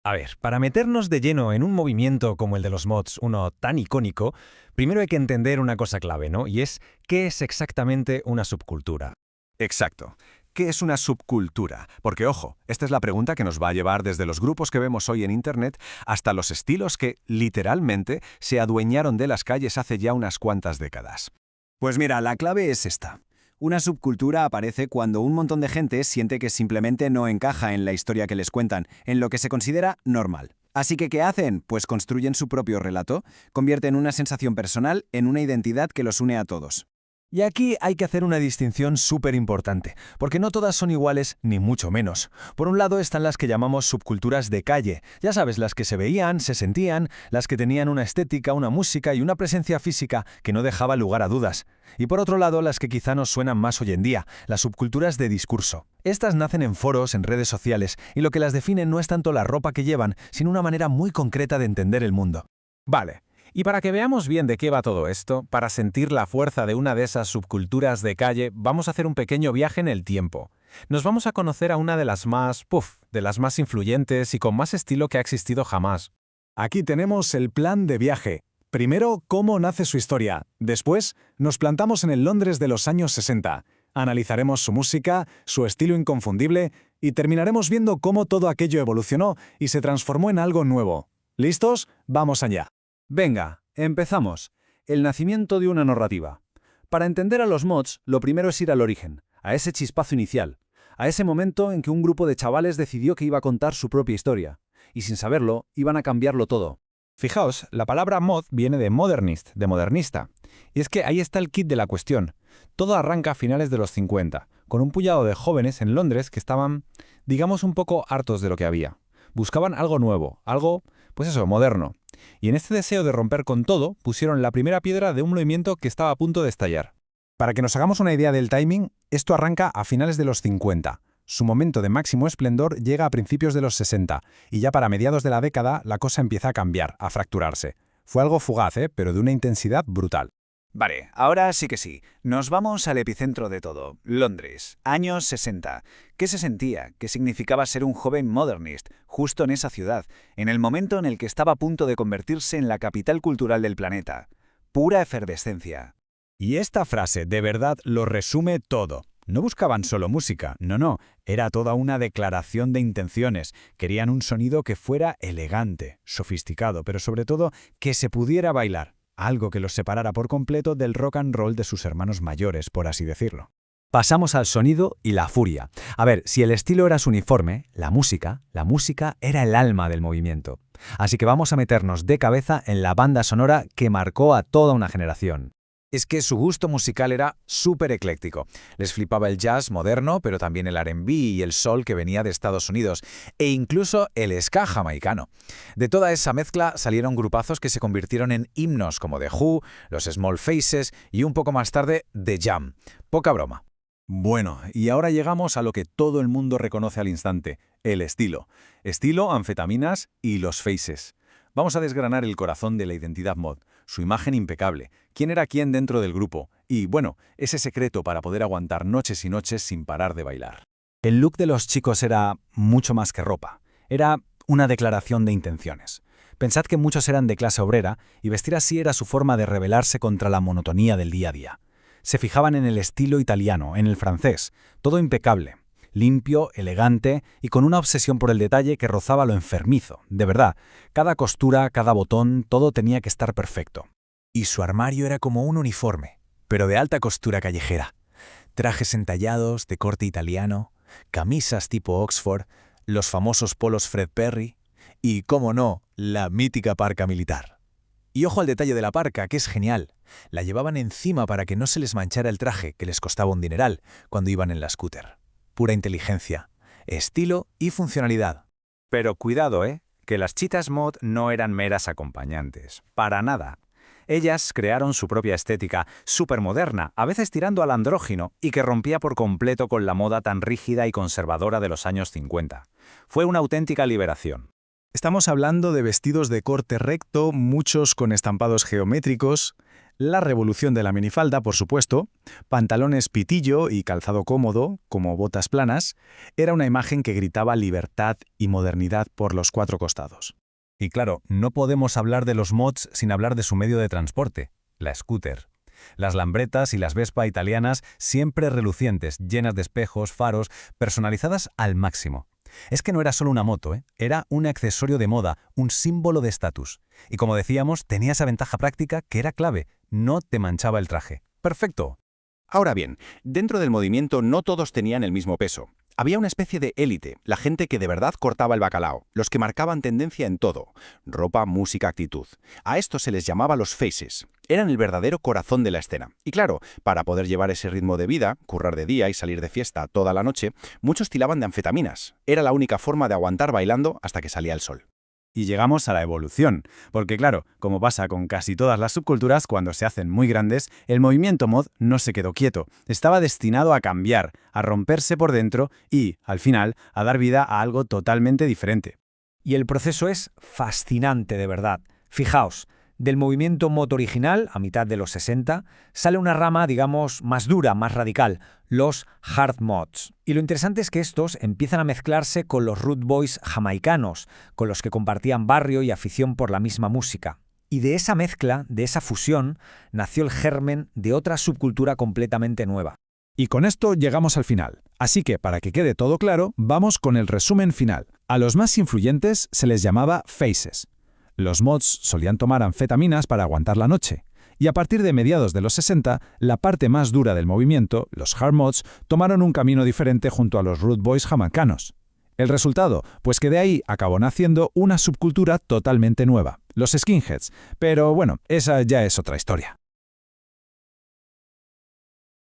A ver, para meternos de lleno en un movimiento como el de los mods, uno tan icónico, primero hay que entender una cosa clave, ¿no? Y es, ¿qué es exactamente una subcultura? Exacto. ¿Qué es una subcultura? Porque, ojo, esta es la pregunta que nos va a llevar desde los grupos que vemos hoy en Internet hasta los estilos que, literalmente, se adueñaron de las calles hace ya unas cuantas décadas. Pues mira, la clave es esta. Una subcultura aparece cuando un montón de gente siente que simplemente no encaja en la historia que les cuentan, en lo que se considera normal. Así que, ¿qué hacen? Pues construyen su propio relato, convierten una sensación personal en una identidad que los une a todos. Y aquí hay que hacer una distinción súper importante, porque no todas son iguales, ni mucho menos. Por un lado están las que llamamos subculturas de calle, ya sabes, las que se veían, se sentían, las que tenían una estética, una música y una presencia física que no dejaba lugar a dudas. Y por otro lado, las que quizá nos suenan más hoy en día, las subculturas de discurso. Estas nacen en foros, en redes sociales, y lo que las define no es tanto la ropa que llevan, sino una manera muy concreta de entender el mundo. Vale. Y para que veamos bien de qué va todo esto, para sentir la fuerza de una de esas subculturas de calle, vamos a hacer un pequeño viaje en el tiempo. Nos vamos a conocer a una de las más influyentes y con más estilo que ha existido jamás. Aquí tenemos el plan de viaje. Primero, cómo nace su historia. Después, nos plantamos en el Londres de los años 60. Analizaremos su música, su estilo inconfundible y terminaremos viendo cómo todo aquello evolucionó y se transformó en algo nuevo. ¿Listos? Vamos allá. Venga, empezamos. El nacimiento de una narrativa. Para entender a los mods, lo primero es ir al origen, a ese chispazo inicial, a ese momento en que un grupo de chavales decidió que iba a contar su propia historia, y sin saberlo, iban a cambiarlo todo. Fijaos, la palabra mod viene de modernist, de modernista. Y es que ahí está el kit de la cuestión. Todo arranca a finales de los 50, con un puñado de jóvenes en Londres que estaban, digamos, un poco hartos de lo que había. Buscaban algo nuevo, algo, moderno. Y en este deseo de romper con todo, pusieron la primera piedra de un movimiento que estaba a punto de estallar. Para que nos hagamos una idea del timing, esto arranca a finales de los 50. Su momento de máximo esplendor llega a principios de los 60, y ya para mediados de la década la cosa empieza a cambiar, a fracturarse. Fue algo fugaz, pero de una intensidad brutal. Vale, ahora sí que sí. Nos vamos al epicentro de todo, Londres, años 60. ¿Qué se sentía? ¿Qué significaba ser un joven modernist, justo en esa ciudad, en el momento en el que estaba a punto de convertirse en la capital cultural del planeta? Pura efervescencia. Y esta frase de verdad lo resume todo. No buscaban solo música, no, era toda una declaración de intenciones. Querían un sonido que fuera elegante, sofisticado, pero sobre todo que se pudiera bailar. Algo que los separara por completo del rock and roll de sus hermanos mayores, por así decirlo. Pasamos al sonido y la furia. A ver, si el estilo era su uniforme, la música era el alma del movimiento. Así que vamos a meternos de cabeza en la banda sonora que marcó a toda una generación. Es que su gusto musical era súper ecléctico. Les flipaba el jazz moderno, pero también el R&B y el soul que venía de Estados Unidos, e incluso el ska jamaicano. De toda esa mezcla salieron grupazos que se convirtieron en himnos como The Who, los Small Faces y un poco más tarde The Jam. Poca broma. Bueno, y ahora llegamos a lo que todo el mundo reconoce al instante, el estilo. Estilo, anfetaminas y los faces. Vamos a desgranar el corazón de la identidad mod, su imagen impecable, quién era quién dentro del grupo y, ese secreto para poder aguantar noches y noches sin parar de bailar. El look de los chicos era mucho más que ropa. Era una declaración de intenciones. Pensad que muchos eran de clase obrera y vestir así era su forma de rebelarse contra la monotonía del día a día. Se fijaban en el estilo italiano, en el francés, todo impecable. Limpio, elegante y con una obsesión por el detalle que rozaba lo enfermizo. De verdad, cada costura, cada botón, todo tenía que estar perfecto. Y su armario era como un uniforme, pero de alta costura callejera. Trajes entallados de corte italiano, camisas tipo Oxford, los famosos polos Fred Perry y, cómo no, la mítica parca militar. Y ojo al detalle de la parca, que es genial. La llevaban encima para que no se les manchara el traje, que les costaba un dineral, cuando iban en la scooter. Pura inteligencia, estilo y funcionalidad. Pero cuidado, que las chitas mod no eran meras acompañantes. Para nada. Ellas crearon su propia estética, súper moderna, a veces tirando al andrógino, y que rompía por completo con la moda tan rígida y conservadora de los años 50. Fue una auténtica liberación. Estamos hablando de vestidos de corte recto, muchos con estampados geométricos. La revolución de la minifalda, por supuesto, pantalones pitillo y calzado cómodo, como botas planas, era una imagen que gritaba libertad y modernidad por los cuatro costados. Y claro, no podemos hablar de los mods sin hablar de su medio de transporte, la scooter. Las Lambretas y las Vespa italianas siempre relucientes, llenas de espejos, faros, personalizadas al máximo. Es que no era solo una moto, era un accesorio de moda, un símbolo de estatus. Y como decíamos, tenía esa ventaja práctica que era clave, no te manchaba el traje. ¡Perfecto! Ahora bien, dentro del movimiento no todos tenían el mismo peso. Había una especie de élite, la gente que de verdad cortaba el bacalao, los que marcaban tendencia en todo: ropa, música, actitud. A estos se les llamaba los faces. Eran el verdadero corazón de la escena. Y claro, para poder llevar ese ritmo de vida, currar de día y salir de fiesta toda la noche, muchos tilaban de anfetaminas. Era la única forma de aguantar bailando hasta que salía el sol. Y llegamos a la evolución, porque claro, como pasa con casi todas las subculturas, cuando se hacen muy grandes, el movimiento mod no se quedó quieto. Estaba destinado a cambiar, a romperse por dentro y, al final, a dar vida a algo totalmente diferente. Y el proceso es fascinante, de verdad. Fijaos, del movimiento mod original, a mitad de los 60, sale una rama, digamos, más dura, más radical, los hard mods. Y lo interesante es que estos empiezan a mezclarse con los root boys jamaicanos, con los que compartían barrio y afición por la misma música. Y de esa mezcla, de esa fusión, nació el germen de otra subcultura completamente nueva. Y con esto llegamos al final. Así que, para que quede todo claro, vamos con el resumen final. A los más influyentes se les llamaba faces. Los mods solían tomar anfetaminas para aguantar la noche. Y a partir de mediados de los 60, la parte más dura del movimiento, los hard mods, tomaron un camino diferente junto a los root boys jamaicanos. ¿El resultado? Pues que de ahí acabó naciendo una subcultura totalmente nueva, los skinheads. Pero bueno, esa ya es otra historia.